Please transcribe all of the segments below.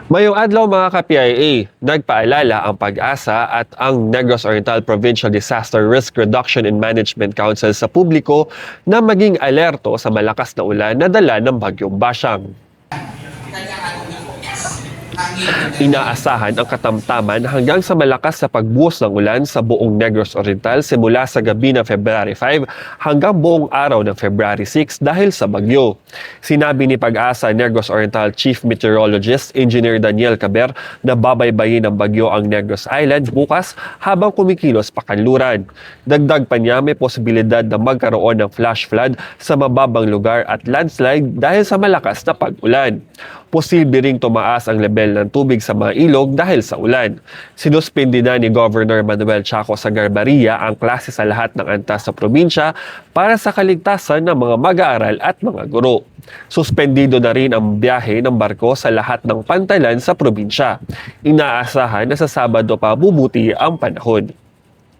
Mayong adlaw mga ka-PIA, nagpaalala ang Pag-asa at ang Negros Oriental Provincial Disaster Risk Reduction and Management Council sa publiko na maging alerto sa malakas na ulan na dala ng Bagyong Basyang. Inaasahan ang katamtaman hanggang sa malakas sa pagbuhos ng ulan sa buong Negros Oriental simula sa gabi ng February 5 hanggang buong araw ng February 6 dahil sa bagyo. Sinabi ni Pag-asa Negros Oriental Chief Meteorologist Engineer Daniel Caber na babaybayin ng bagyo ang Negros Island bukas habang kumikilos pa kanluran. Dagdag pa niya may posibilidad na magkaroon ng flash flood sa mababang lugar at landslide dahil sa malakas na pag-ulan. Posible ring tumaas ang level ng tubig sa mga ilog dahil sa ulan. Sinuspindi na ni Governor Manuel Chaco sa Garbaria ang klase sa lahat ng antas sa probinsya para sa kaligtasan ng mga mag-aaral at mga guro. Suspendido na rin ang biyahe ng barko sa lahat ng pantalan sa probinsya. Inaasahan na sa Sabado pa bubuti ang panahon.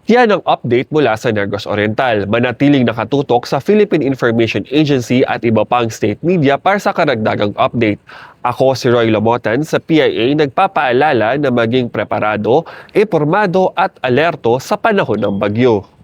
Yan ang update mula sa Negros Oriental. Manatiling nakatutok sa Philippine Information Agency at iba pang state media para sa karagdagang update. Ako si Roy Lamotan sa PIA nagpapaalala na maging preparado, impormado at alerto sa panahon ng bagyo.